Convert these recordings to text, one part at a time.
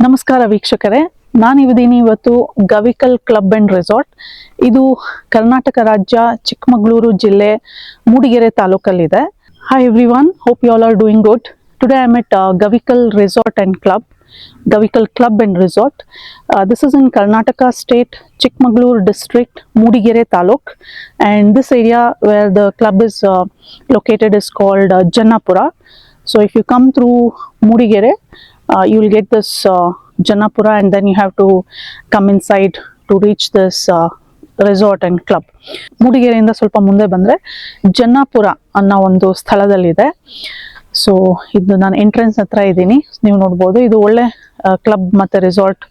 ನಮಸ್ಕಾರ ವೀಕ್ಷಕರೇ, ನಾನಿದ್ದೀನಿ ಇವತ್ತು ಗವಿಕಲ್ ಕ್ಲಬ್ ಅಂಡ್ ರೆಸಾರ್ಟ್. ಇದು ಕರ್ನಾಟಕ ರಾಜ್ಯ ಚಿಕ್ಕಮಗಳೂರು ಜಿಲ್ಲೆ Mudigere ತಾಲೂಕಲ್ಲಿದೆ. Hi everyone, hope you all are doing good. Today I am at Gavikal Resort and Club, Gavikal Club and Resort. This is in Karnataka State, Chikmagalur District, Moodigere Taluk, and this area where the club is located is called Jannapura. So if you come through Moodigere, you will get this Jannapura, and then you have to come inside to reach this resort and club. ಮೂಡಿಗೆರೆಯಿಂದ ಸ್ವಲ್ಪ ಮುಂದೆ ಬಂದರೆ ಜನ್ನಾಪುರ ಅನ್ನೋ ಒಂದು ಸ್ಥಳದಲ್ಲಿದೆ. So ಇದು ನಾನು entrance ಹತ್ರ ಇದ್ದೀನಿ, ನೀವು ನೋಡ್ಬೋದು. ಇದು ಒಳ್ಳೆ ಕ್ಲಬ್ ಮತ್ತು ರೆಸಾರ್ಟ್.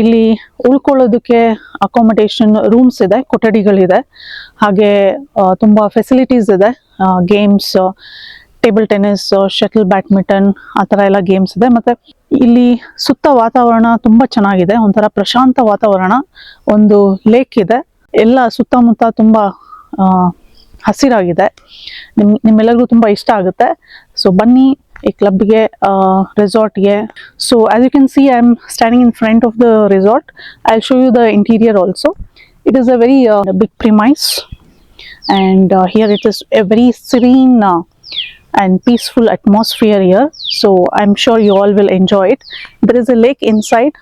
ಇಲ್ಲಿ ಉಳ್ಕೊಳ್ಳೋದಕ್ಕೆ ಅಕಾಮಡೇಷನ್ ರೂಮ್ಸ್ ಇದೆ, ಕೊಠಡಿಗಳಿದೆ, ಹಾಗೆ ತುಂಬ ಫೆಸಿಲಿಟೀಸ್ ಇದೆ. Games, table tennis, shuttle badminton, ಆ ಥರ ಎಲ್ಲ ಗೇಮ್ಸ್ ಇದೆ. ಮತ್ತು ಇಲ್ಲಿ ಸುತ್ತ ವಾತಾವರಣ ತುಂಬ ಚೆನ್ನಾಗಿದೆ, ಒಂಥರ ಪ್ರಶಾಂತ ವಾತಾವರಣ. ಒಂದು ಲೇಕ್ ಇದೆ, ಎಲ್ಲ ಸುತ್ತಮುತ್ತ ತುಂಬ ಹಸಿರಾಗಿದೆ. ನಿಮ್ಮೆಲ್ಲರಿಗೂ ತುಂಬ ಇಷ್ಟ ಆಗುತ್ತೆ. ಸೊ ಬನ್ನಿ ಈ ಕ್ಲಬ್ಗೆ, ರೆಸಾರ್ಟ್ಗೆ. So as you can see, I am standing in front of the resort. I will show you the interior also. It is a very big premise, and here it is a very serene and peaceful atmosphere here. So I'm sure you all will enjoy it. There is a lake inside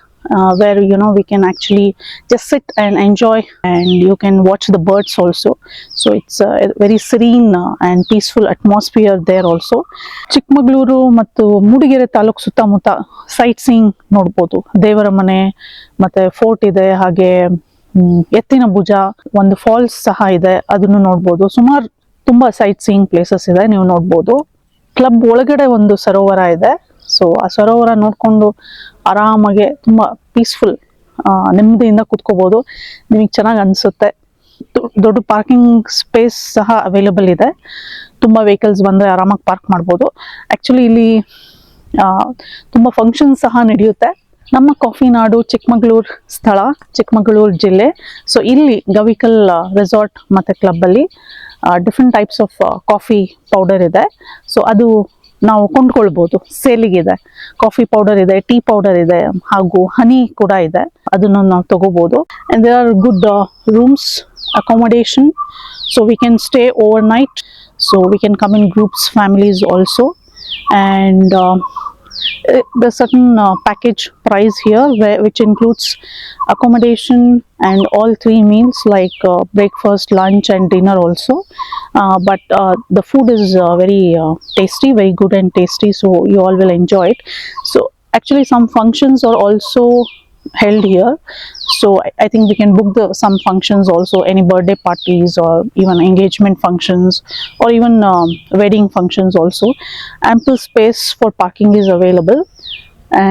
where we can actually just sit and enjoy, and you can watch the birds also. So it's a very serene and peaceful atmosphere there also. Chikkamagaluru ಮತ್ತು ಮೂಡಿಗೆರೆ ತಾಲೂಕು ಸುತ್ತಮುತ್ತ site seeing ನೋಡ್ಬೋದು. ದೇವರ ಮನೆ ಮತ್ತೆ fort ಇದೆ, ಹಾಗೆ ಎತ್ತಿನ ಭುಜ, ಒಂದು ಫಾಲ್ಸ್ ಸಹ ಇದೆ, ಅದನ್ನು ನೋಡ್ಬೋದು. ಸುಮಾರು ತುಂಬ ಸೈಟ್ ಸೀಯಿಂಗ್ ಪ್ಲೇಸಸ್ ಇದೆ, ನೀವು ನೋಡ್ಬೋದು. ಕ್ಲಬ್ ಒಳಗಡೆ ಒಂದು ಸರೋವರ ಇದೆ. ಸೊ ಆ ಸರೋವರ ನೋಡಿಕೊಂಡು ಆರಾಮಾಗೆ ತುಂಬ ಪೀಸ್ಫುಲ್, ನೆಮ್ಮದಿಯಿಂದ ಕೂತ್ಕೋಬೋದು. ನಿಮಗೆ ಚೆನ್ನಾಗಿ ಅನಿಸುತ್ತೆ. ದೊಡ್ಡ ಪಾರ್ಕಿಂಗ್ ಸ್ಪೇಸ್ ಸಹ ಅವೈಲೇಬಲ್ ಇದೆ. ತುಂಬ ವೆಹಿಕಲ್ಸ್ ಬಂದರೆ ಆರಾಮಾಗಿ ಪಾರ್ಕ್ ಮಾಡ್ಬೋದು. ಆ್ಯಕ್ಚುಲಿ ಇಲ್ಲಿ ತುಂಬ ಫಂಕ್ಷನ್ಸ್ ಸಹ ನಡೆಯುತ್ತೆ. ನಮ್ಮ ಕಾಫಿ ನಾಡು ಚಿಕ್ಕಮಗಳೂರು ಸ್ಥಳ, ಚಿಕ್ಕಮಗಳೂರು ಜಿಲ್ಲೆ. ಸೊ ಇಲ್ಲಿ ಗವಿಕಲ್ ರೆಸಾರ್ಟ್ ಮತ್ತು ಕ್ಲಬ್ಬಲ್ಲಿ different types of coffee powder ಇದೆ. ಸೊ ಅದು ನಾವು ಕೊಂಡ್ಕೊಳ್ಬೋದು, ಸೇಲಿಗಿದೆ. ಕಾಫಿ ಪೌಡರ್ ಇದೆ, ಟೀ ಪೌಡರ್ ಇದೆ, ಹಾಗೂ ಹನಿ ಕೂಡ ಇದೆ, ಅದನ್ನು ನಾವು ತಗೋಬೋದು. And there are good rooms, accommodation, so we can stay over night. So we can come in groups, families also. And there's certain package price here which includes accommodation and all 3 meals like breakfast, lunch and dinner also. But the food is very tasty, very good and tasty, so you all will enjoy it. So actually some functions are also held here, so I think we can book some functions also, any birthday parties or even engagement functions or even wedding functions also. Ample space for parking is available,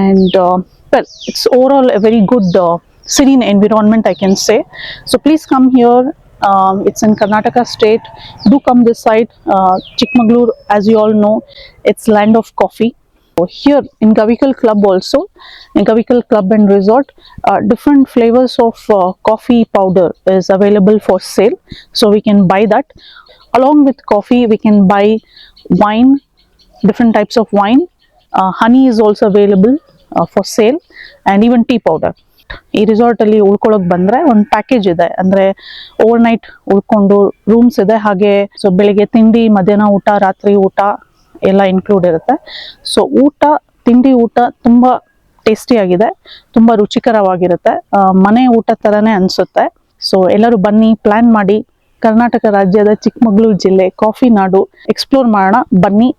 and well, it's overall a very good serene environment, I can say. So please come here. It's in Karnataka state. Do come this side. Chikmagalur, as you all know, it's land of coffee. Here in Gavikal Club also, in Gavikal Club and Resort, different flavors of coffee powder is available for sale, so we can buy that. Along with coffee we can buy wine, different types of wine. Honey is also available for sale, and even tea powder. ಈ ರೆಸಾರ್ಟಲ್ಲಿ ಉಳ್ಕೊಳ್ಳೋಕೆ ಬಂದರೆ ಒಂದು package ಇದೆ, ಅಂದರೆ over night ಉಳ್ಕೊಂಡು rooms ಇದೆ, ಹಾಗೆ so ಬೆಳಿಗ್ಗೆ ತಿಂಡಿ, ಮಧ್ಯಾಹ್ನ ಊಟ, ರಾತ್ರಿ ಊಟ ಎಲ್ಲ ಇನ್ಕ್ಲೂಡ್ ಇರುತ್ತೆ. ಸೊ ತಿಂಡಿ ಊಟ ತುಂಬ ಟೇಸ್ಟಿಯಾಗಿದೆ, ತುಂಬ ರುಚಿಕರವಾಗಿರುತ್ತೆ, ಮನೆ ಊಟ ಥರನೇ ಅನಿಸುತ್ತೆ. ಸೊ ಎಲ್ಲರೂ ಬನ್ನಿ, ಪ್ಲ್ಯಾನ್ ಮಾಡಿ, ಕರ್ನಾಟಕ ರಾಜ್ಯದ ಚಿಕ್ಕಮಗಳೂರು ಜಿಲ್ಲೆ ಕಾಫಿ ನಾಡು ಎಕ್ಸ್ಪ್ಲೋರ್ ಮಾಡೋಣ. ಬನ್ನಿ.